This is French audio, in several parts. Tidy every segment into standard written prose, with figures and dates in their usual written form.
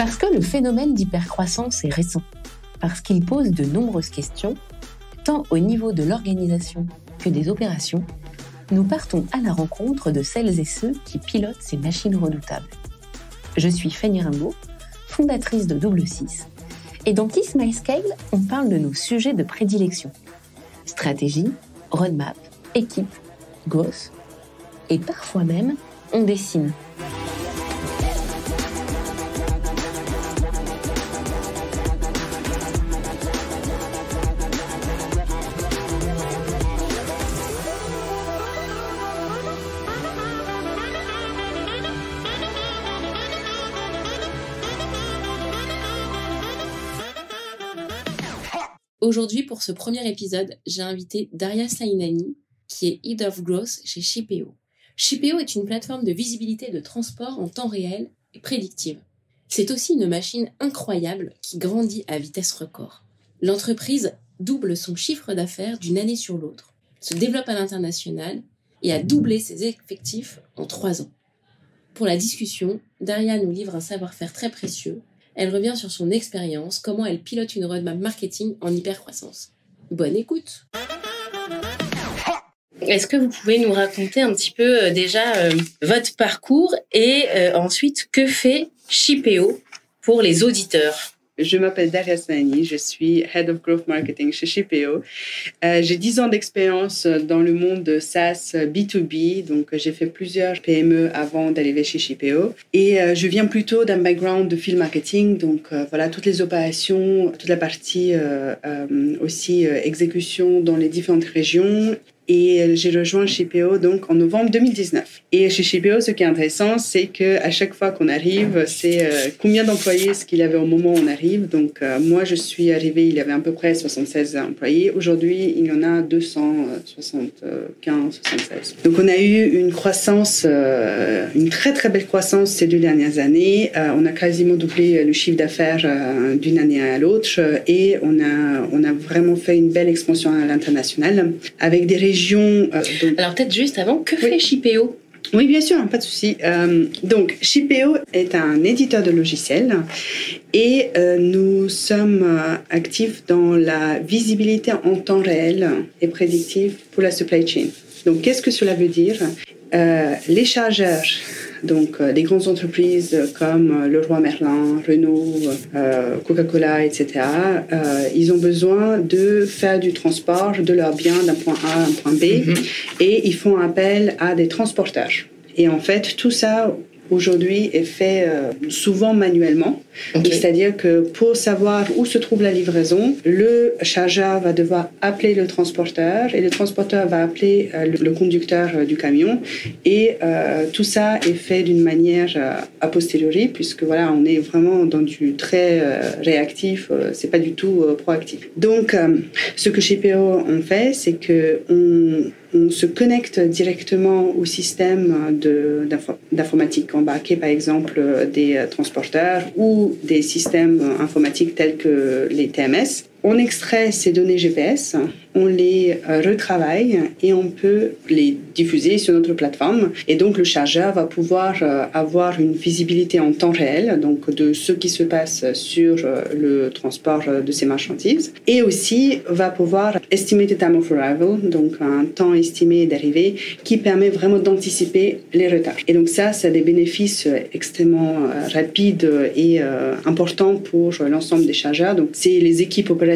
Parce que le phénomène d'hypercroissance est récent, parce qu'il pose de nombreuses questions, tant au niveau de l'organisation que des opérations, nous partons à la rencontre de celles et ceux qui pilotent ces machines redoutables. Je suis Fanny Rimbaud, fondatrice de Double 6, et dans Kiss My Scale, on parle de nos sujets de prédilection. Stratégie, roadmap, équipe, growth, et parfois même, on dessine. Aujourd'hui, pour ce premier épisode, j'ai invité Daria Sainani, qui est Head of Growth chez Shipeo. Shipeo est une plateforme de visibilité de transport en temps réel et prédictive. C'est aussi une machine incroyable qui grandit à vitesse record. L'entreprise double son chiffre d'affaires d'une année sur l'autre, se développe à l'international et a doublé ses effectifs en 3 ans. Pour la discussion, Daria nous livre un savoir-faire très précieux. Elle revient sur son expérience, comment elle pilote une roadmap marketing en hypercroissance. Bonne écoute. Est-ce que vous pouvez nous raconter un petit peu déjà votre parcours et ensuite que fait Shipeo pour les auditeurs? Je m'appelle Daria Sainani, je suis Head of Growth Marketing chez Shipeo. J'ai 10 ans d'expérience dans le monde de SaaS B2B, donc j'ai fait plusieurs PME avant d'arriver chez Shipeo. Et je viens plutôt d'un background de field marketing, donc voilà, toutes les opérations, toute la partie aussi exécution dans les différentes régions. Et j'ai rejoint Shipeo donc en novembre 2019. Et chez Shipeo, ce qui est intéressant, c'est qu'à chaque fois qu'on arrive, c'est combien d'employés est-ce qu'il y avait au moment où on arrive. Donc moi, je suis arrivée, il y avait à peu près 76 employés. Aujourd'hui, il y en a 275, 76. Donc on a eu une croissance, une très très belle croissance ces 2 dernières années. On a quasiment doublé le chiffre d'affaires d'une année à l'autre. Et on a vraiment fait une belle expansion à l'international avec des régions. Alors peut-être juste avant, que fait Shipeo ? Oui, bien sûr, pas de souci. Donc, Shipeo est un éditeur de logiciels et nous sommes actifs dans la visibilité en temps réel et prédictive pour la supply chain. Donc, qu'est-ce que cela veut dire ? Les chargeurs, donc des grandes entreprises comme Leroy Merlin, Renault, Coca-Cola, etc., ils ont besoin de faire du transport de leurs biens d'un point A à un point B et ils font appel à des transporteurs. Et en fait, tout ça aujourd'hui est fait souvent manuellement. Okay. C'est-à-dire que pour savoir où se trouve la livraison, le chargeur va devoir appeler le transporteur et le transporteur va appeler le conducteur du camion. Et tout ça est fait d'une manière a posteriori, puisque voilà, on est vraiment dans du très réactif, c'est pas du tout proactif. Donc, ce que chez PO on fait, c'est que on se connecte directement au système d'informatique embarqué, par exemple des transporteurs ou des systèmes informatiques tels que les TMS. On extrait ces données GPS, on les retravaille et on peut les diffuser sur notre plateforme. Et donc, le chargeur va pouvoir avoir une visibilité en temps réel, donc de ce qui se passe sur le transport de ces marchandises. Et aussi, va pouvoir estimer the time of arrival, donc un temps estimé d'arrivée, qui permet vraiment d'anticiper les retards. Et donc ça a des bénéfices extrêmement rapides et importants pour l'ensemble des chargeurs. Donc, c'est les équipes opérationnelles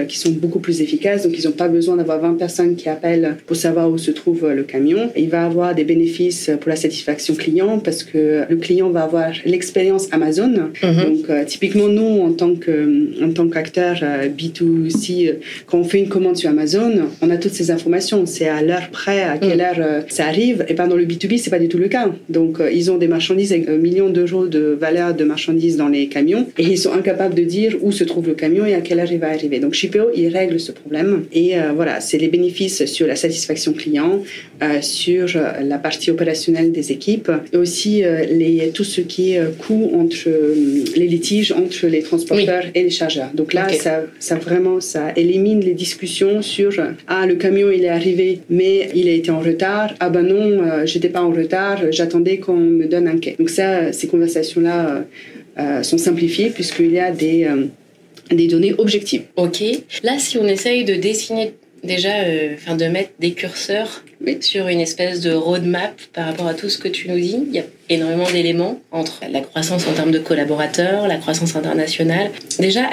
qui sont beaucoup plus efficaces, donc ils n'ont pas besoin d'avoir 20 personnes qui appellent pour savoir où se trouve le camion. Il va avoir des bénéfices pour la satisfaction client parce que le client va avoir l'expérience Amazon. Donc typiquement nous en tant qu'acteur B2C, quand on fait une commande sur Amazon, on a toutes ces informations, c'est à l'heure près, à quelle heure ça arrive. Et dans le B2B, c'est pas du tout le cas. Donc ils ont des marchandises avec millions d'euros de valeur de marchandises dans les camions et ils sont incapables de dire où se trouve le camion et à quelle heure il va arriver. Donc Shipeo, il règle ce problème et voilà, c'est les bénéfices sur la satisfaction client, sur la partie opérationnelle des équipes et aussi tout ce qui est coût entre les litiges entre les transporteurs et les chargeurs. Donc là, ça vraiment, ça élimine les discussions sur le camion il est arrivé mais il a été en retard. Ah ben non, j'étais pas en retard, j'attendais qu'on me donne un quai. Donc ça, ces conversations-là sont simplifiées puisqu'il y a des données objectives. Ok. Là, si on essaye de dessiner déjà, de mettre des curseurs sur une espèce de roadmap par rapport à tout ce que tu nous dis, il y a énormément d'éléments entre la croissance en termes de collaborateurs, la croissance internationale. Déjà,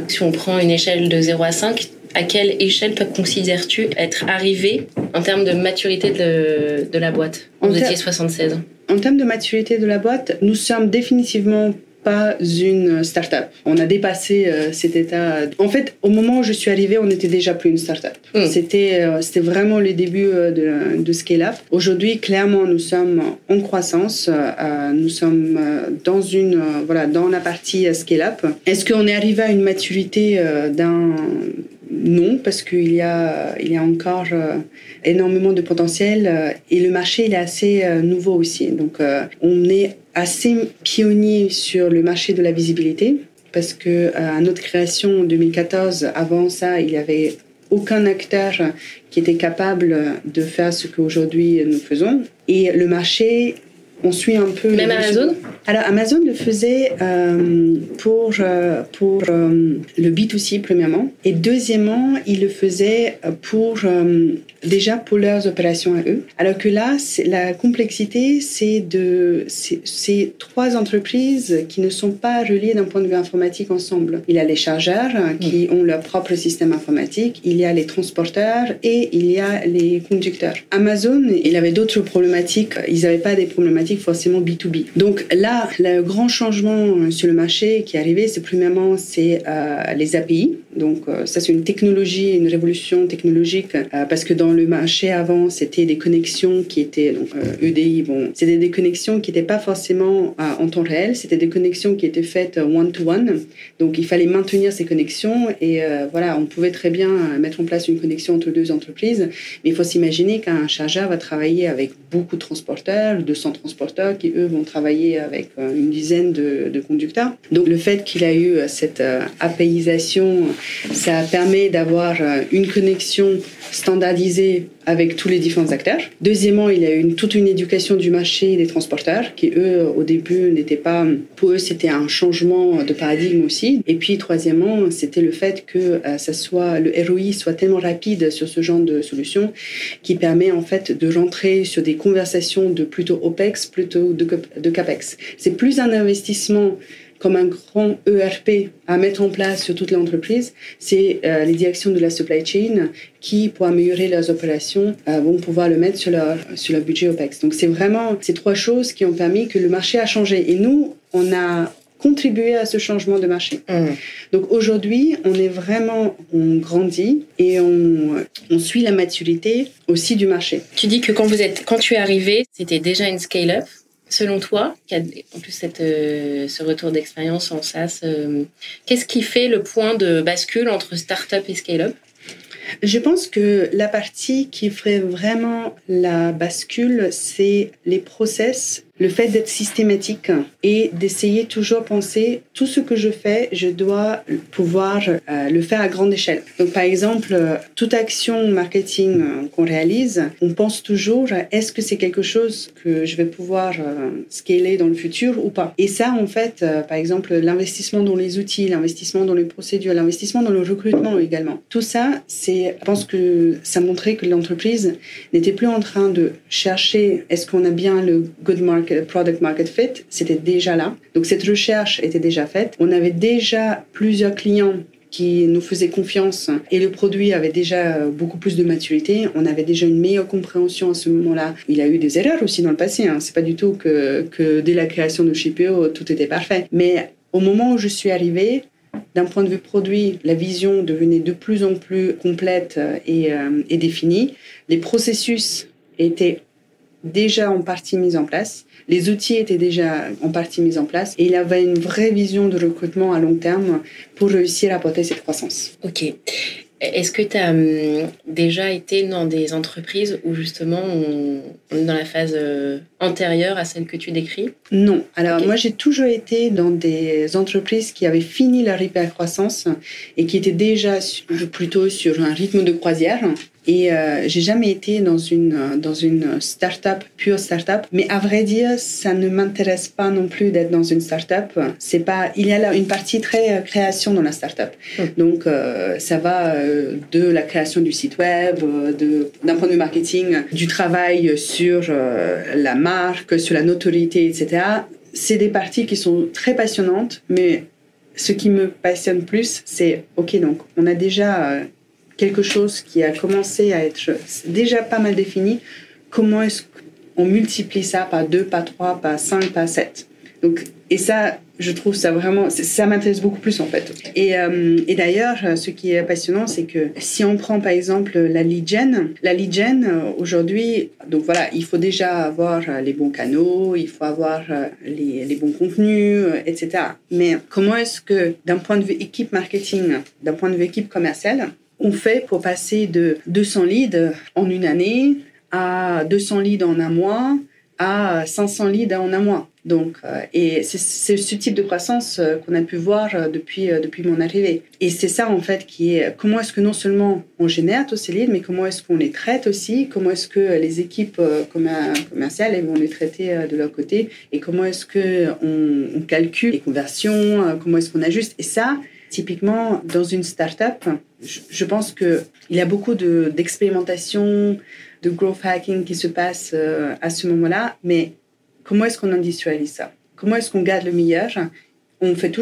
si on prend une échelle de 0 à 5, à quelle échelle toi considères-tu être arrivé en termes de maturité de la boîte? Vous étiez 76. En termes de maturité de la boîte, nous sommes définitivement pas une start-up. On a dépassé cet état. En fait, au moment où je suis arrivée, on n'était déjà plus une start-up. C'était vraiment le début de Scale-Up. Aujourd'hui, clairement, nous sommes en croissance. Nous sommes dans la partie Scale-Up. Est-ce qu'on est arrivé à une maturité Non, parce qu'il y a encore énormément de potentiel et le marché il est assez nouveau aussi. Donc, on est assez pionnier sur le marché de la visibilité parce que à notre création en 2014, avant ça, il y avait aucun acteur qui était capable de faire ce qu'aujourd'hui nous faisons. Et le marché, on suit un peu... Même Amazon ? Alors, Amazon le faisait pour le B2C, premièrement. Et deuxièmement, il le faisait déjà pour leurs opérations à eux. Alors que là, la complexité, c'est 3 entreprises qui ne sont pas reliées d'un point de vue informatique ensemble. Il y a les chargeurs qui ont leur propre système informatique, il y a les transporteurs et il y a les conducteurs. Amazon, il avait d'autres problématiques. Ils n'avaient pas des problématiques forcément B2B. Donc là, le grand changement sur le marché qui est arrivé, c'est premièrement les API. Donc ça, c'est une révolution technologique parce que dans le marché avant, c'était des connexions qui étaient EDI. C'était des connexions qui n'étaient pas forcément en temps réel. C'était des connexions qui étaient faites one-to-one. Donc il fallait maintenir ces connexions et on pouvait très bien mettre en place une connexion entre 2 entreprises. Mais il faut s'imaginer qu'un chargeur va travailler avec beaucoup de transporteurs, 200 transporteurs qui, eux, vont travailler avec une dizaine de conducteurs. Donc le fait qu'il a eu cette APIisation, ça permet d'avoir une connexion standardisée avec tous les différents acteurs. Deuxièmement, il y a eu toute une éducation du marché des transporteurs qui, eux, au début, n'étaient pas... Pour eux, c'était un changement de paradigme aussi. Et puis, troisièmement, c'était le fait que le ROI soit tellement rapide sur ce genre de solution qui permet, en fait, de rentrer sur des conversations de plutôt OPEX, plutôt de CAPEX. C'est plus un investissement comme un grand ERP à mettre en place sur toute l'entreprise, c'est les directions de la supply chain qui, pour améliorer leurs opérations, vont pouvoir le mettre sur leur budget OPEX. Donc, c'est vraiment ces 3 choses qui ont permis que le marché a changé. Et nous, on a contribué à ce changement de marché. Donc, aujourd'hui, on grandit et on suit la maturité aussi du marché. Tu dis que quand tu es arrivé, c'était déjà une scale-up. Selon toi, qui a en plus ce retour d'expérience en SaaS, qu'est-ce qui fait le point de bascule entre start-up et scale-up ? Je pense que la partie qui ferait vraiment la bascule, c'est les process, le fait d'être systématique et d'essayer toujours penser tout ce que je fais, je dois pouvoir le faire à grande échelle. Donc par exemple, toute action marketing qu'on réalise, on pense toujours est-ce que c'est quelque chose que je vais pouvoir scaler dans le futur ou pas. Et ça en fait, par exemple, l'investissement dans les outils, l'investissement dans les procédures, l'investissement dans le recrutement également. Tout ça, je pense que ça montrait que l'entreprise n'était plus en train de chercher est-ce qu'on a bien le product market fit, c'était déjà là. Donc cette recherche était déjà faite. On avait déjà plusieurs clients qui nous faisaient confiance et le produit avait déjà beaucoup plus de maturité. On avait déjà une meilleure compréhension à ce moment-là. Il y a eu des erreurs aussi dans le passé. C'est pas du tout que dès la création de Shipeo, tout était parfait. Mais au moment où je suis arrivée, d'un point de vue produit, la vision devenait de plus en plus complète et définie. Les processus étaient déjà en partie mis en place. Les outils étaient déjà en partie mis en place. Et il y avait une vraie vision de recrutement à long terme pour réussir à porter cette croissance. Ok. Est-ce que tu as déjà été dans des entreprises où justement on est dans la phase antérieure à celle que tu décris ? Non. Alors moi j'ai toujours été dans des entreprises qui avaient fini leur hypercroissance et qui étaient déjà plutôt sur un rythme de croisière. Et j'ai jamais été dans une start-up, pure start-up. Mais à vrai dire, ça ne m'intéresse pas non plus d'être dans une start-up. C'est pas, il y a là une partie très création dans la start-up. Donc, ça va de la création du site web, d'un point de vue marketing, du travail sur la marque, sur la notoriété, etc. C'est des parties qui sont très passionnantes, mais ce qui me passionne plus, c'est, OK, donc on a déjà quelque chose qui a commencé à être déjà pas mal défini. Comment est-ce qu'on multiplie ça par 2, par 3, par 5, par 7 ? Donc, et ça, je trouve ça vraiment, ça m'intéresse beaucoup plus en fait. Et d'ailleurs, ce qui est passionnant, c'est que si on prend par exemple la lead gen aujourd'hui, donc voilà, il faut déjà avoir les bons canaux, il faut avoir les bons contenus, etc. Mais comment est-ce que d'un point de vue équipe marketing, d'un point de vue équipe commerciale, on fait pour passer de 200 leads en une année à 200 leads en un mois à 500 leads en un mois. Donc, et c'est ce type de croissance qu'on a pu voir depuis mon arrivée. Et c'est ça, en fait, qui est comment est-ce que non seulement on génère tous ces leads, mais comment est-ce qu'on les traite aussi, comment est-ce que les équipes commerciales elles vont les traiter de leur côté, et comment est-ce qu'on calcule les conversions, comment est-ce qu'on ajuste. Et ça, typiquement, dans une start-up, je pense qu'il y a beaucoup d'expérimentation, de growth hacking qui se passe à ce moment-là, mais comment est-ce qu'on industrialise ça ? Comment est-ce qu'on garde le meilleur ? On fait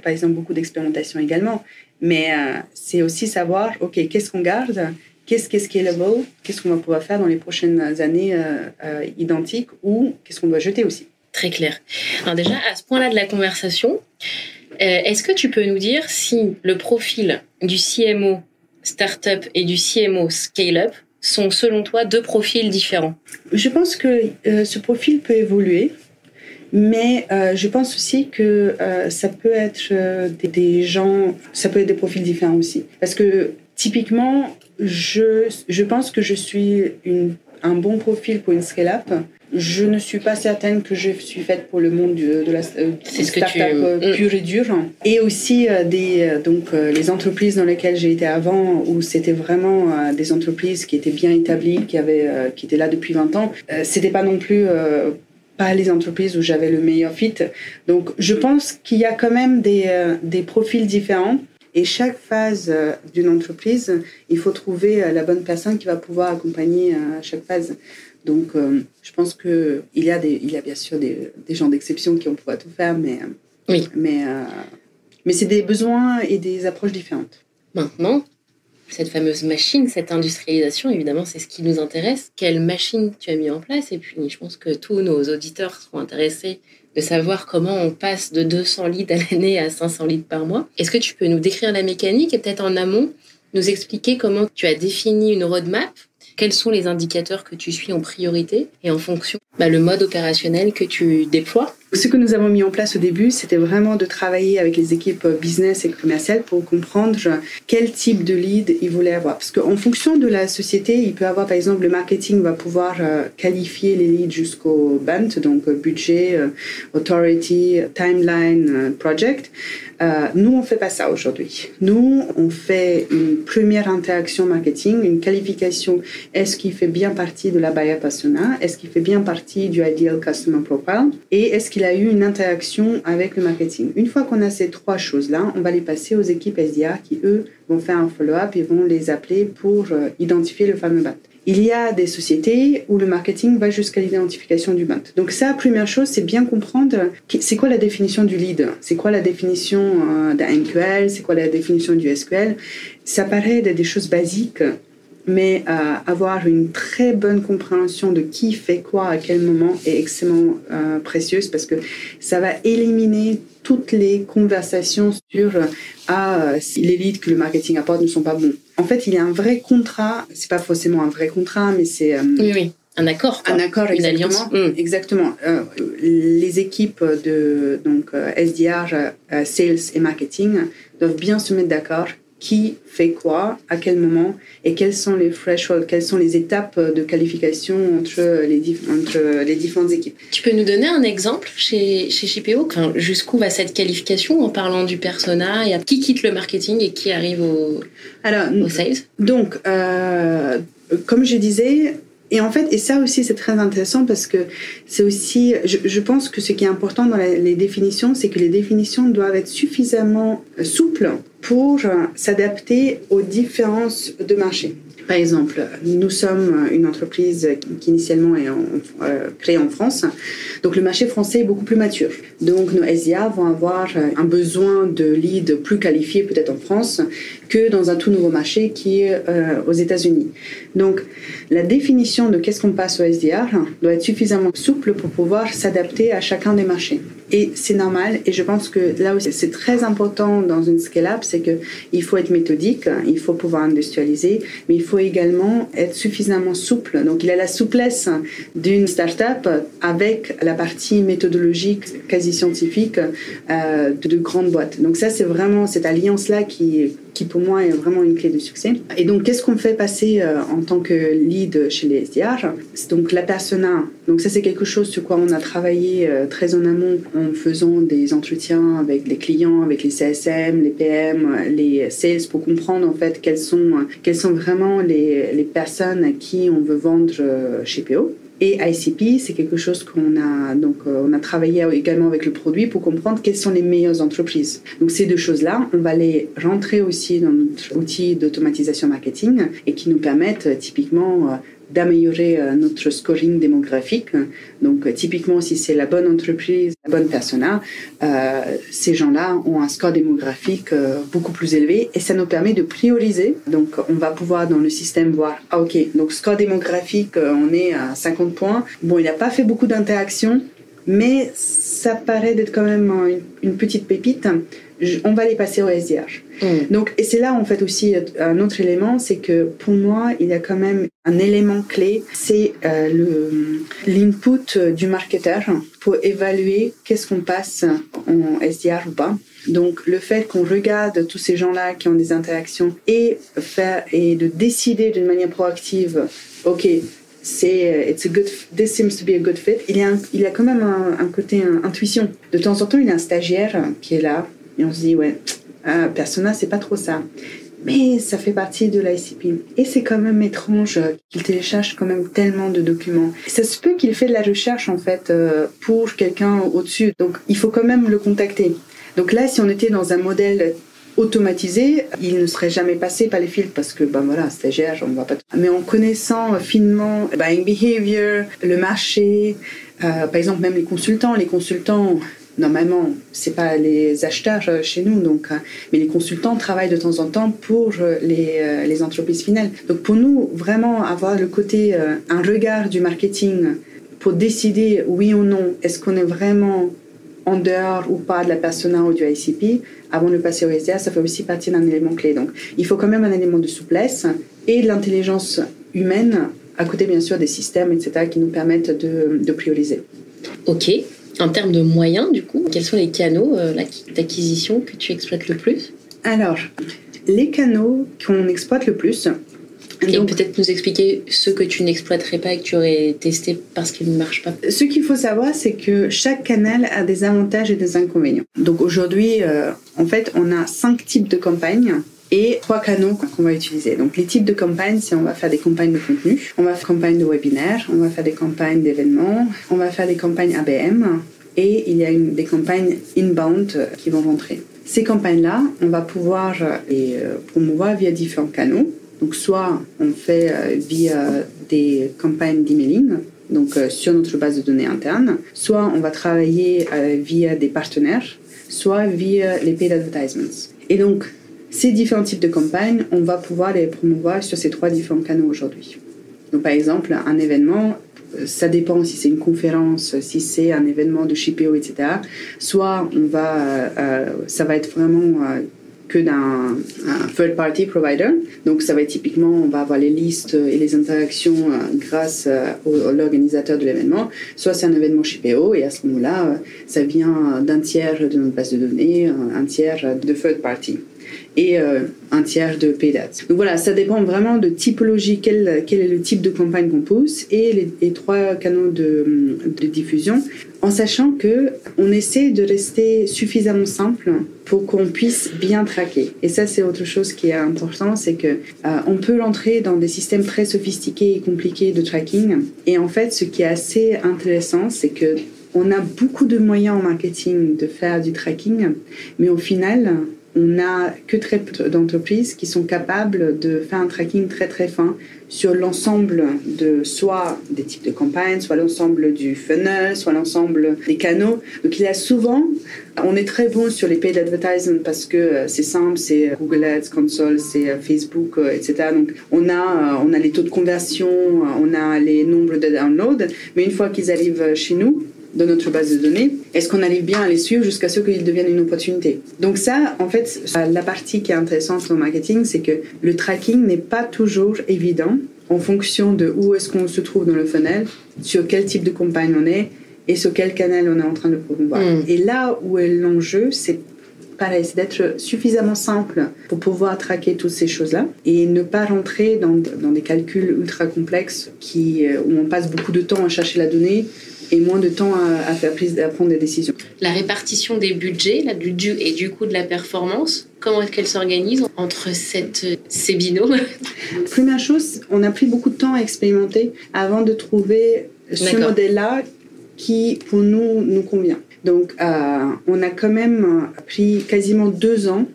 par exemple beaucoup d'expérimentation également, mais c'est aussi savoir, OK, qu'est-ce qu'on garde ? Qu'est-ce qui est scalable ? Qu'est-ce qu'on va pouvoir faire dans les prochaines années identiques ou qu'est-ce qu'on doit jeter aussi ? Très clair. Alors déjà, à ce point-là de la conversation, est-ce que tu peux nous dire si le profil du CMO startup et du CMO scale-up sont selon toi deux profils différents ? Je pense que ce profil peut évoluer, mais je pense aussi que ça peut être des gens, ça peut être des profils différents aussi. Parce que typiquement, je pense que je suis un bon profil pour une scale-up. Je ne suis pas certaine que je suis faite pour le monde de la start-up pure et dure. Et aussi les entreprises dans lesquelles j'ai été avant, où c'était vraiment des entreprises qui étaient bien établies, qui étaient là depuis 20 ans. C'était pas non plus pas les entreprises où j'avais le meilleur fit. Donc je pense qu'il y a quand même des profils différents. Et chaque phase d'une entreprise, il faut trouver la bonne personne qui va pouvoir accompagner chaque phase. Donc, je pense qu'il y a bien sûr des gens d'exception qui vont pouvoir tout faire, mais c'est des besoins et des approches différentes. Maintenant, cette fameuse machine, cette industrialisation, évidemment, c'est ce qui nous intéresse. Quelle machine tu as mis en place ? Et puis, je pense que tous nos auditeurs seront intéressés de savoir comment on passe de 200 leads à l'année à 500 leads par mois. Est-ce que tu peux nous décrire la mécanique et peut-être en amont, nous expliquer comment tu as défini une roadmap ? Quels sont les indicateurs que tu suis en priorité et en fonction le mode opérationnel que tu déploies ? Ce que nous avons mis en place au début, c'était vraiment de travailler avec les équipes business et commerciales pour comprendre quel type de lead ils voulaient avoir. Parce qu'en fonction de la société, il peut avoir, par exemple, le marketing va pouvoir qualifier les leads jusqu'au BANT, donc budget, authority, timeline, project. Nous, on ne fait pas ça aujourd'hui. Nous, on fait une première interaction marketing, une qualification. Est-ce qu'il fait bien partie de la buyer persona ? Est-ce qu'il fait bien partie du ideal customer profile ? Et est-ce qu'il a eu une interaction avec le marketing ? Une fois qu'on a ces trois choses-là, on va les passer aux équipes SDR qui, eux, vont faire un follow-up et vont les appeler pour identifier le fameux BANT. Il y a des sociétés où le marketing va jusqu'à l'identification du BANT. Donc ça, première chose, c'est bien comprendre c'est quoi la définition du lead, c'est quoi la définition d'un MQL, c'est quoi la définition du SQL. Ça paraît des choses basiques, mais avoir une très bonne compréhension de qui fait quoi à quel moment est extrêmement précieuse parce que ça va éliminer toutes les conversations sur si les leads que le marketing apporte ne sont pas bons. En fait, il y a un vrai contrat, c'est pas forcément un vrai contrat, mais c'est... Oui. Un accord, quoi. Un accord, exactement. Une alliance. Exactement. Les équipes de SDR, Sales et Marketing doivent bien se mettre d'accord qui fait quoi, à quel moment, et quels sont les thresholds, quelles sont les étapes de qualification entre les différentes équipes. Tu peux nous donner un exemple chez Shipeo? Jusqu'où va cette qualification en parlant du persona et qui quitte le marketing et qui arrive au sales? Donc, comme je disais, et ça aussi c'est très intéressant parce que c'est aussi, je pense que ce qui est important dans les définitions, c'est que les définitions doivent être suffisamment souples pour s'adapter aux différences de marché. Par exemple, nous sommes une entreprise qui initialement est créée en France. Donc le marché français est beaucoup plus mature. Donc nos SDR vont avoir un besoin de leads plus qualifiés peut-être en France que dans un tout nouveau marché qui est aux États-Unis. Donc la définition de qu'est-ce qu'on passe au SDR doit être suffisamment souple pour pouvoir s'adapter à chacun des marchés. Et c'est normal, et je pense que là aussi c'est très important dans une scale-up, c'est qu'il faut être méthodique, il faut pouvoir industrialiser, mais il faut également être suffisamment souple. Donc il y a la souplesse d'une start-up avec la partie méthodologique, quasi scientifique de grandes boîtes. Donc ça c'est vraiment cette alliance-là qui pour moi est vraiment une clé de succès. Et donc qu'est-ce qu'on fait passer en tant que lead chez les SDR? Donc la persona, donc ça c'est quelque chose sur quoi on a travaillé très en amont en faisant des entretiens avec les clients, avec les CSM, les PM, les sales pour comprendre en fait quelles sont vraiment les personnes à qui on veut vendre chez PO. Et ICP, c'est quelque chose qu'on a travaillé également avec le produit pour comprendre quelles sont les meilleures entreprises. Donc ces deux choses-là, on va les rentrer aussi dans notre outil d'automatisation marketing et qui nous permettent typiquement d'améliorer notre scoring démographique. Donc typiquement, si c'est la bonne entreprise, la bonne persona, ces gens-là ont un score démographique beaucoup plus élevé et ça nous permet de prioriser. Donc on va pouvoir dans le système voir, ok, donc score démographique, on est à 50 points. Bon, il n'a pas fait beaucoup d'interactions, mais ça paraît d'être quand même une petite pépite. On va les passer au SDR. Donc, et c'est là en fait aussi un autre élément, c'est que pour moi, il y a quand même un élément clé, c'est l'input du marketeur pour évaluer qu'est-ce qu'on passe en SDR ou pas. Donc, le fait qu'on regarde tous ces gens-là qui ont des interactions et de décider d'une manière proactive, ok, this seems to be a good fit. Il y a quand même un côté intuition. De temps en temps, il y a un stagiaire qui est là et on se dit, ouais, persona, c'est pas trop ça. Mais ça fait partie de l'ICP. Et c'est quand même étrange qu'il télécharge quand même tellement de documents. Ça se peut qu'il fait de la recherche, en fait, pour quelqu'un au-dessus. Donc, il faut quand même le contacter. Donc là, si on était dans un modèle automatisé, il ne serait jamais passé par les filtres parce que, stagiaire, on ne va pas... Mais en connaissant finement buying behavior, le marché, par exemple, même les consultants, normalement, c'est pas les acheteurs chez nous, donc, mais les consultants travaillent de temps en temps pour les entreprises finales. Donc pour nous, vraiment avoir le côté, un regard du marketing pour décider oui ou non, est-ce qu'on est vraiment en dehors ou pas de la persona ou du ICP, avant de le passer au SDR, ça fait aussi partie d'un élément clé. Donc il faut quand même un élément de souplesse et de l'intelligence humaine, à côté bien sûr des systèmes, etc., qui nous permettent de prioriser. Ok. En termes de moyens, du coup, quels sont les canaux d'acquisition que tu exploites le plus? Alors, les canaux qu'on exploite le plus... Et donc, peut-être nous expliquer ceux que tu n'exploiterais pas et que tu aurais testé parce qu'ils ne marchent pas. Ce qu'il faut savoir, c'est que chaque canal a des avantages et des inconvénients. Donc aujourd'hui, en fait, on a 5 types de campagnes et 3 canaux qu'on va utiliser. Donc les types de campagnes, c'est on va faire des campagnes de contenu, on va faire des campagnes de webinaires, on va faire des campagnes d'événements, on va faire des campagnes ABM et il y a des campagnes inbound qui vont rentrer. Ces campagnes-là, on va pouvoir les promouvoir via différents canaux. Donc soit on fait via des campagnes d'emailing, donc sur notre base de données interne, soit on va travailler via des partenaires, soit via les paid advertisements. Et donc ces différents types de campagnes, on va pouvoir les promouvoir sur ces 3 différents canaux aujourd'hui. Donc par exemple, un événement, ça dépend si c'est une conférence, si c'est un événement de Shipeo, etc. Soit ça va être vraiment que d'un third-party provider. Donc ça va être typiquement, on va avoir les listes et les interactions grâce à l'organisateur de l'événement. Soit c'est un événement Shipeo et à ce moment-là, ça vient d'un tiers de notre base de données, un tiers de third-party. et un tiers de paid ads. Donc voilà, ça dépend vraiment de typologie, quel est le type de campagne qu'on pousse et les 3 canaux de diffusion, en sachant qu'on essaie de rester suffisamment simple pour qu'on puisse bien traquer. Et ça, c'est autre chose qui est important, c'est que on peut l'entrer dans des systèmes très sophistiqués et compliqués de tracking. Et en fait, ce qui est assez intéressant, c'est que on a beaucoup de moyens en marketing de faire du tracking, mais au final, on n'a que très peu d'entreprises qui sont capables de faire un tracking très très fin sur l'ensemble de soit des types de campagnes, soit l'ensemble du funnel, soit l'ensemble des canaux. Donc il y a souvent, on est très bon sur les paid advertising parce que c'est simple, c'est Google Ads Console, c'est Facebook, etc. Donc on a les taux de conversion, on a les nombres de downloads, mais une fois qu'ils arrivent chez nous, dans notre base de données, est-ce qu'on arrive bien à les suivre jusqu'à ce qu'ils deviennent une opportunité? Donc ça, en fait, la partie qui est intéressante au marketing, c'est que le tracking n'est pas toujours évident en fonction de où est-ce qu'on se trouve dans le funnel, sur quel type de campagne on est et sur quel canal on est en train de promouvoir. Et là où est l'enjeu, c'est pareil, c'est d'être suffisamment simple pour pouvoir traquer toutes ces choses-là et ne pas rentrer dans des calculs ultra complexes où on passe beaucoup de temps à chercher la donnée et moins de temps à prendre des décisions. La répartition des budgets, et du coup de la performance, comment est-ce qu'elle s'organise entre ces binômes? Première chose, on a pris beaucoup de temps à expérimenter avant de trouver ce modèle-là qui, pour nous convient. Donc, on a quand même pris quasiment 2 ans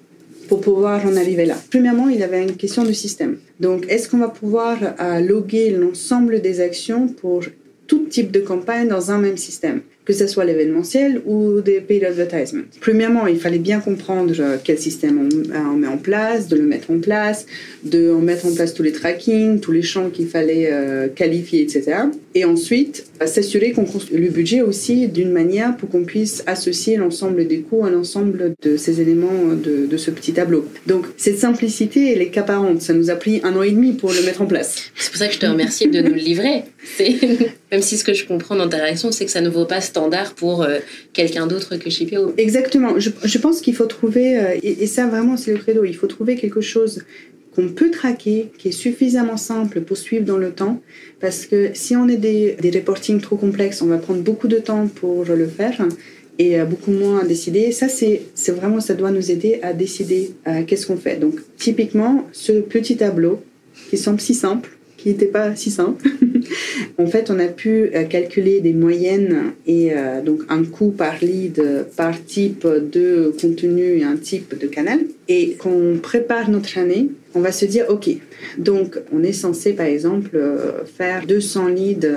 pour pouvoir en arriver là. Premièrement, il y avait une question de système. Donc, est-ce qu'on va pouvoir loguer l'ensemble des actions pour tout type de campagne dans un même système, que ce soit l'événementiel ou des paid advertisements. Premièrement, il fallait bien comprendre quel système on met en place, de le mettre en place, de mettre en place tous les tracking, tous les champs qu'il fallait qualifier, etc. Et ensuite, s'assurer qu'on construit le budget aussi d'une manière pour qu'on puisse associer l'ensemble des coûts à l'ensemble de ces éléments de ce petit tableau. Donc, cette simplicité, elle est qu'apparente. Ça nous a pris 1 an et demi pour le mettre en place. C'est pour ça que je te remercie de nous le livrer. Même si ce que je comprends dans ta réaction, c'est que ça ne vaut pas standard pour quelqu'un d'autre que Shipeo. Exactement. Je pense qu'il faut trouver, et ça vraiment c'est le credo, il faut trouver quelque chose qu'on peut traquer, qui est suffisamment simple pour suivre dans le temps, parce que si on est des reporting trop complexes, on va prendre beaucoup de temps pour le faire et beaucoup moins à décider. Ça, c'est vraiment, ça doit nous aider à décider qu'est-ce qu'on fait. Donc, typiquement, ce petit tableau qui semble si simple, qui n'était pas si simple. En fait, on a pu calculer des moyennes et donc un coût par lead, par type de contenu et un type de canal. Et quand on prépare notre année, on va se dire, OK, donc on est censé, par exemple, faire 200 leads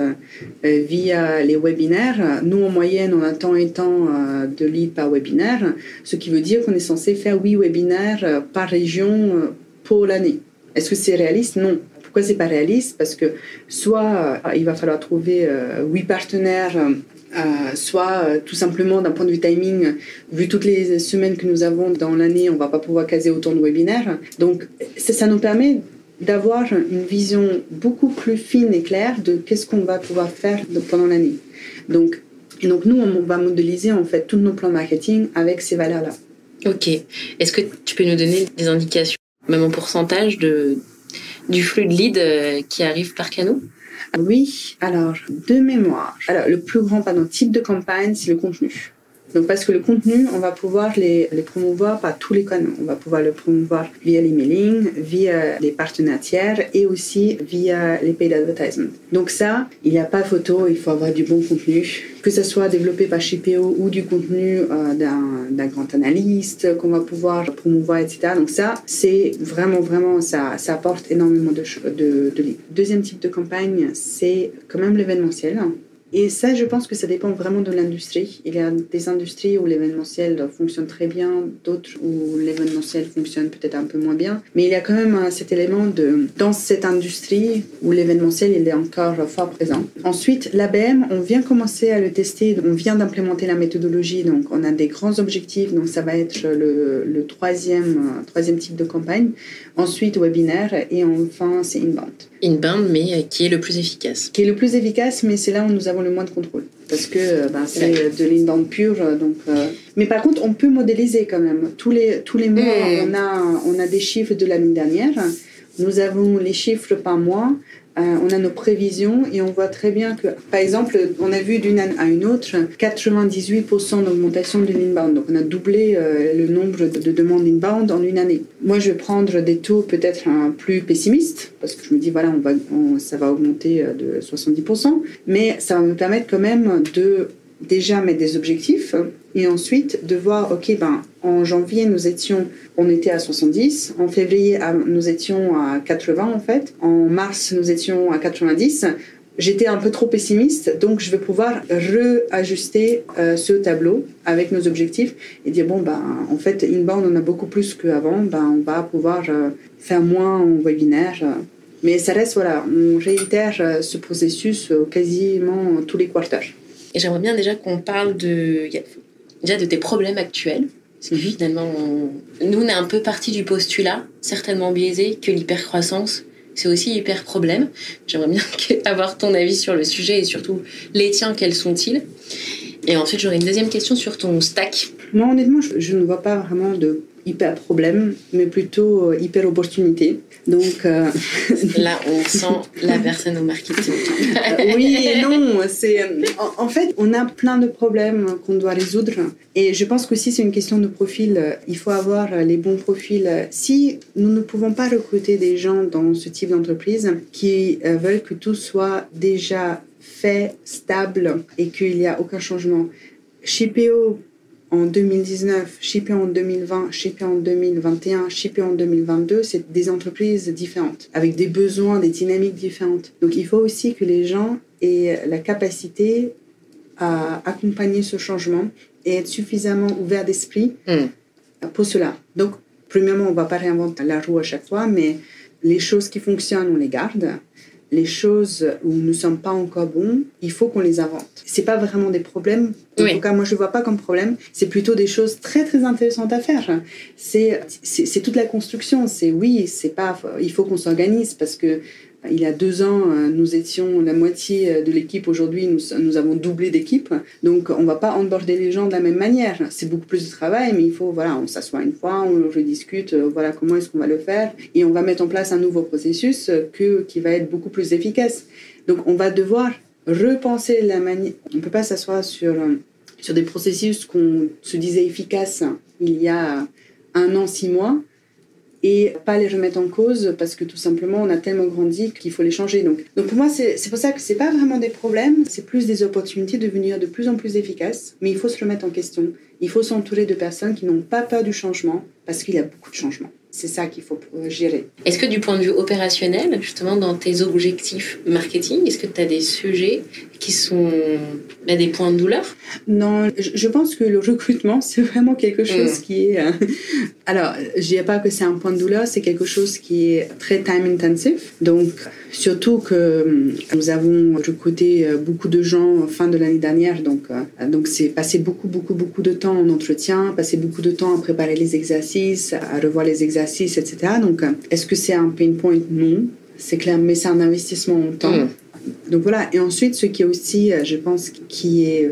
via les webinaires. Nous, en moyenne, on a tant et tant de leads par webinaire, ce qui veut dire qu'on est censé faire 8 webinaires par région pour l'année. Est-ce que c'est réaliste? Non. Pourquoi c'est pas réaliste? Parce que soit il va falloir trouver 8 partenaires, soit tout simplement d'un point de vue timing, vu toutes les semaines que nous avons dans l'année, on va pas pouvoir caser autant de webinaires. Donc ça nous permet d'avoir une vision beaucoup plus fine et claire de qu'est-ce qu'on va pouvoir faire pendant l'année. Donc nous, on va modéliser en fait tous nos plans marketing avec ces valeurs-là. Ok. Est-ce que tu peux nous donner des indications, même en pourcentage, du flux de leads qui arrive par canot? Oui, alors, de mémoire. Alors, le plus grand type de campagne, c'est le contenu. Donc, parce que le contenu, on va pouvoir les promouvoir par tous les canaux. On va pouvoir le promouvoir via l'emailing, via les partenaires tiers et aussi via les paid advertisements. Donc ça, il n'y a pas photo, il faut avoir du bon contenu, que ce soit développé par Shipeo ou du contenu d'un grand analyste qu'on va pouvoir promouvoir, etc. Donc ça, c'est vraiment, ça apporte énormément de leads. Deuxième type de campagne, c'est quand même l'événementiel. Et ça, je pense que ça dépend vraiment de l'industrie. Il y a des industries où l'événementiel fonctionne très bien, d'autres où l'événementiel fonctionne peut-être un peu moins bien. Mais il y a quand même cet élément dans cette industrie où l'événementiel il est encore fort présent. Ensuite, l'ABM, on vient commencer à le tester. On vient d'implémenter la méthodologie. Donc, on a des grands objectifs. Donc, ça va être le troisième type de campagne. Ensuite, webinaire. Et enfin, c'est inbound. Inbound, mais qui est le plus efficace. Qui est le plus efficace, mais c'est là où nous avons le moins de contrôle. parce que c'est de l'inbound pur. Mais par contre, on peut modéliser quand même. Tous les mois, on a des chiffres de l'année dernière. Nous avons les chiffres par mois. On a nos prévisions et on voit très bien que, par exemple, on a vu d'une année à une autre 98% d'augmentation de l'inbound. Donc, on a doublé le nombre de demandes inbound en une année. Moi, je vais prendre des taux peut-être plus pessimistes parce que je me dis, voilà, ça va augmenter de 70%. Mais ça va me permettre quand même de déjà mettre des objectifs et ensuite de voir, ok, en janvier, on était à 70. En février, nous étions à 80 en fait. En mars, nous étions à 90. J'étais un peu trop pessimiste, donc je vais pouvoir réajuster ce tableau avec nos objectifs et dire, en fait, inbound, on a beaucoup plus qu'avant. On va pouvoir faire moins en webinaire. Mais ça reste, on réitère ce processus quasiment tous les quarters. Et j'aimerais bien déjà qu'on parle de tes problèmes actuels. Parce que finalement, nous, on est un peu parti du postulat, certainement biaisé, que l'hypercroissance, c'est aussi hyper problème. J'aimerais bien avoir ton avis sur le sujet et surtout les tiens, quels sont-ils? Et ensuite, j'aurais une deuxième question sur ton stack. Moi, honnêtement, je ne vois pas vraiment de hyper problème, mais plutôt hyper opportunité. Donc là, on sent la personne au marketing. Oui et non. En fait, on a plein de problèmes qu'on doit résoudre. Et je pense qu'aussi, c'est une question de profil. Il faut avoir les bons profils. Si nous ne pouvons pas recruter des gens dans ce type d'entreprise qui veulent que tout soit déjà fait, stable et qu'il n'y a aucun changement. Shippeo en 2019, Shippeo en 2020, Shippeo en 2021, Shippeo en 2022, c'est des entreprises différentes, avec des besoins, des dynamiques différentes. Donc il faut aussi que les gens aient la capacité à accompagner ce changement et être suffisamment ouverts d'esprit pour cela. Donc, premièrement, on ne va pas réinventer la roue à chaque fois, mais les choses qui fonctionnent, on les garde. Les choses où nous ne sommes pas encore bons, il faut qu'on les invente. Ce n'est pas vraiment des problèmes. En tout cas, moi, je ne vois pas comme problème. C'est plutôt des choses très, très intéressantes à faire. C'est toute la construction. Il faut qu'on s'organise parce que il y a 2 ans, nous étions la moitié de l'équipe. Aujourd'hui, nous avons doublé d'équipe. Donc, on ne va pas onboarder les gens de la même manière. C'est beaucoup plus de travail, mais il faut, on s'assoit une fois, on rediscute, comment est-ce qu'on va le faire. Et on va mettre en place un nouveau processus qui va être beaucoup plus efficace. Donc, on va devoir repenser la manière. On ne peut pas s'asseoir sur des processus qu'on se disait efficaces il y a 1 an, 6 mois. Et pas les remettre en cause parce que tout simplement on a tellement grandi qu'il faut les changer. Donc pour moi c'est pour ça que c'est pas vraiment des problèmes, c'est plus des opportunités de devenir de plus en plus efficaces. Mais il faut se remettre en question. Il faut s'entourer de personnes qui n'ont pas peur du changement parce qu'il y a beaucoup de changements. C'est ça qu'il faut gérer. Est-ce que du point de vue opérationnel, justement dans tes objectifs marketing, est-ce que tu as des sujets qui sont des points de douleur? Non, je pense que le recrutement, c'est vraiment quelque chose qui est... Alors, je ne dirais pas que c'est un point de douleur, c'est quelque chose qui est très time intensive. Donc, surtout que nous avons recruté beaucoup de gens fin de l'année dernière. Donc c'est passer beaucoup de temps en entretien, passer beaucoup de temps à préparer les exercices, à revoir les exercices, etc. Donc, est-ce que c'est un pain point? Non, c'est clair, mais c'est un investissement en temps. Donc voilà, et ensuite, ce qui est aussi, je pense, qui est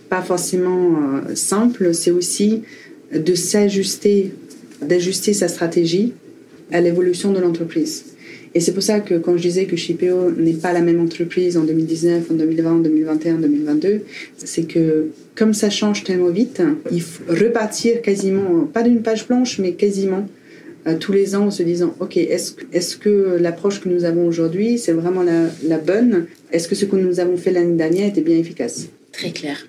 pas forcément simple, c'est aussi d'ajuster sa stratégie à l'évolution de l'entreprise. Et c'est pour ça que quand je disais que Shippeo n'est pas la même entreprise en 2019, en 2020, en 2021, en 2022, c'est que comme ça change tellement vite, il faut repartir quasiment, pas d'une page blanche, mais quasiment tous les ans en se disant ok, est-ce que l'approche que nous avons aujourd'hui c'est vraiment la bonne? Est-ce que ce que nous avons fait l'année dernière était bien efficace? Très clair.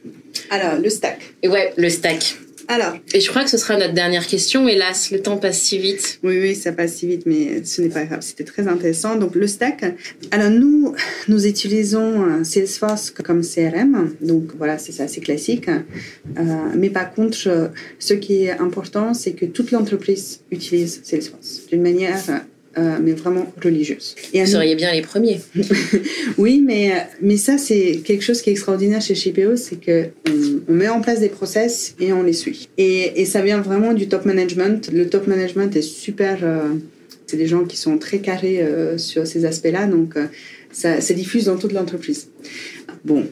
Alors le stack. Ouais, le stack. Alors, et je crois que ce sera notre dernière question. Hélas, le temps passe si vite. Oui, ça passe si vite, mais ce n'est pas grave. C'était très intéressant. Donc, le stack. Alors, nous utilisons Salesforce comme CRM. Donc, voilà, c'est assez classique. Mais par contre, ce qui est important, c'est que toute l'entreprise utilise Salesforce d'une manière... mais vraiment religieuse. Vous seriez bien les premiers. Oui, mais ça, c'est quelque chose qui est extraordinaire chez Shippeo, c'est qu'on met en place des process et on les suit. Et ça vient vraiment du top management. Le top management est super... c'est des gens qui sont très carrés sur ces aspects-là, donc ça diffuse dans toute l'entreprise. Bon,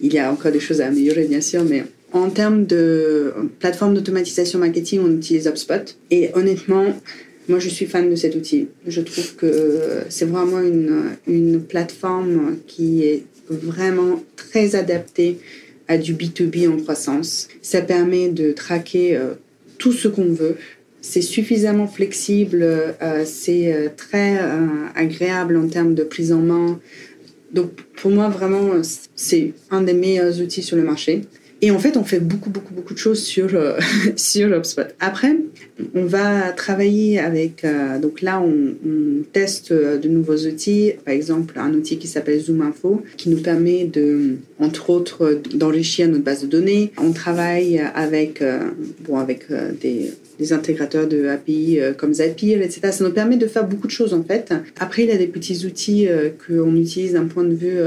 il y a encore des choses à améliorer, bien sûr, mais en termes de plateforme d'automatisation marketing, on utilise HubSpot. Et honnêtement, moi, je suis fan de cet outil. Je trouve que c'est vraiment une plateforme qui est vraiment très adaptée à du B2B en croissance. Ça permet de traquer tout ce qu'on veut. C'est suffisamment flexible, c'est très agréable en termes de prise en main. Donc, pour moi, vraiment, c'est un des meilleurs outils sur le marché. Et en fait, on fait beaucoup de choses sur HubSpot. Après, on va travailler avec... donc là, on teste de nouveaux outils. Par exemple, un outil qui s'appelle Zoom Info, qui nous permet, entre autres, d'enrichir notre base de données. On travaille avec des intégrateurs de API comme Zapier, etc. Ça nous permet de faire beaucoup de choses, en fait. Après, il y a des petits outils qu'on utilise d'un point de vue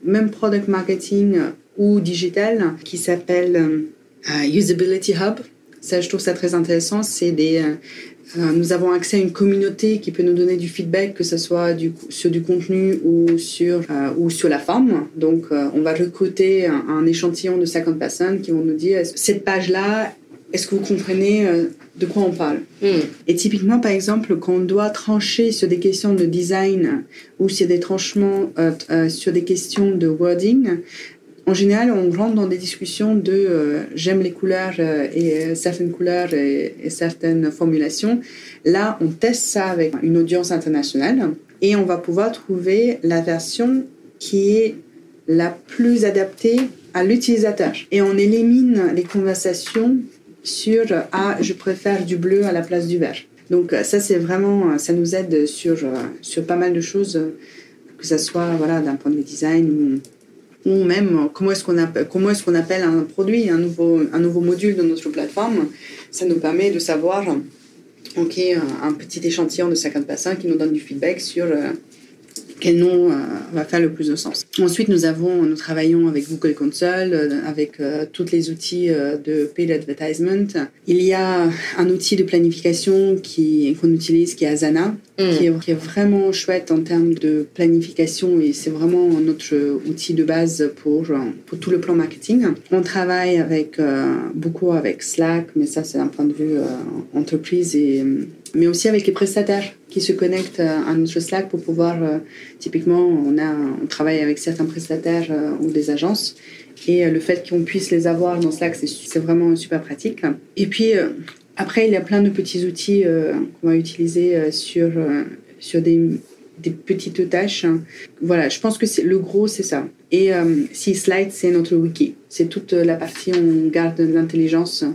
même product marketing ou digital, qui s'appelle Usability Hub. Ça, je trouve ça très intéressant. Nous avons accès à une communauté qui peut nous donner du feedback, que ce soit sur du contenu ou sur la forme. Donc, on va recruter un échantillon de 50 personnes qui vont nous dire « Cette page-là, est-ce que vous comprenez de quoi on parle ?» Et typiquement, par exemple, quand on doit trancher sur des questions de design ou sur des tranchements sur des questions de wording, en général, on rentre dans des discussions de j'aime les couleurs et certaines couleurs et certaines formulations. Là, on teste ça avec une audience internationale et on va pouvoir trouver la version qui est la plus adaptée à l'utilisateur. Et on élimine les conversations sur « Ah, je préfère du bleu à la place du vert ». Donc ça, c'est vraiment, ça nous aide sur pas mal de choses, que ça soit d'un point de vue design ou même comment est-ce qu'on appelle un produit, un nouveau module de notre plateforme. Ça nous permet de savoir, un petit échantillon de 50 personnes qui nous donne du feedback sur quel nom va faire le plus de sens. Ensuite, nous travaillons avec Google Console, avec tous les outils de paid advertisement. Il y a un outil de planification qu'on utilise qui est Asana, qui est vraiment chouette en termes de planification et c'est vraiment notre outil de base pour tout le plan marketing. On travaille beaucoup avec Slack, mais ça c'est d'un point de vue entreprise mais aussi avec les prestataires qui se connectent à notre Slack pour pouvoir, typiquement, on travaille avec certains prestataires ou des agences et le fait qu'on puisse les avoir dans Slack, c'est vraiment super pratique. Et puis, après, il y a plein de petits outils qu'on va utiliser sur des petites tâches. Voilà, je pense que le gros, c'est ça. Et Slide, c'est notre wiki. C'est toute la partie où on garde de l'intelligence.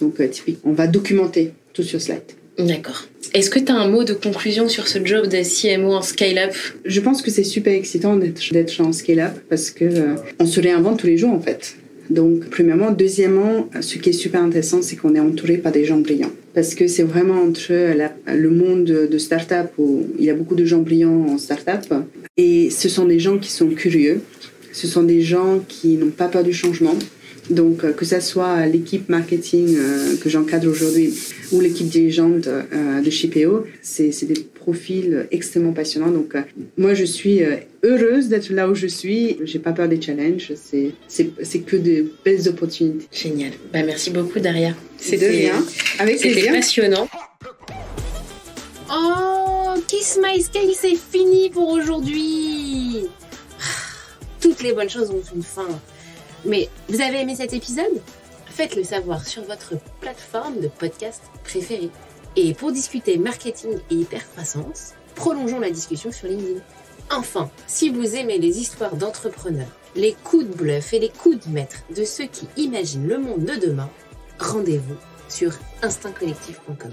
Donc, typiquement, on va documenter tout sur Slide. D'accord. Est-ce que tu as un mot de conclusion sur ce job de CMO en scale-up ? Je pense que c'est super excitant d'être en scale-up parce qu'on se réinvente tous les jours en fait. Donc, premièrement. Deuxièmement, ce qui est super intéressant, c'est qu'on est entouré par des gens brillants. Parce que c'est vraiment entre le monde de start-up où il y a beaucoup de gens brillants en start-up. Et ce sont des gens qui sont curieux. Ce sont des gens qui n'ont pas peur du changement. Donc, que ça soit l'équipe marketing que j'encadre aujourd'hui ou l'équipe dirigeante de Shipeo, c'est des profils extrêmement passionnants. Donc, moi, je suis heureuse d'être là où je suis. J'ai pas peur des challenges. C'est que de belles opportunités. Génial. Merci beaucoup, Daria. C'est de rien. Avec plaisir. C'était passionnant. Oh, Kiss My Scale, c'est fini pour aujourd'hui. Toutes les bonnes choses ont une fin. Mais vous avez aimé cet épisode ? Faites-le savoir sur votre plateforme de podcast préférée. Et pour discuter marketing et hypercroissance, prolongeons la discussion sur LinkedIn. Enfin, si vous aimez les histoires d'entrepreneurs, les coups de bluff et les coups de maître de ceux qui imaginent le monde de demain, rendez-vous sur instinctcollectif.com.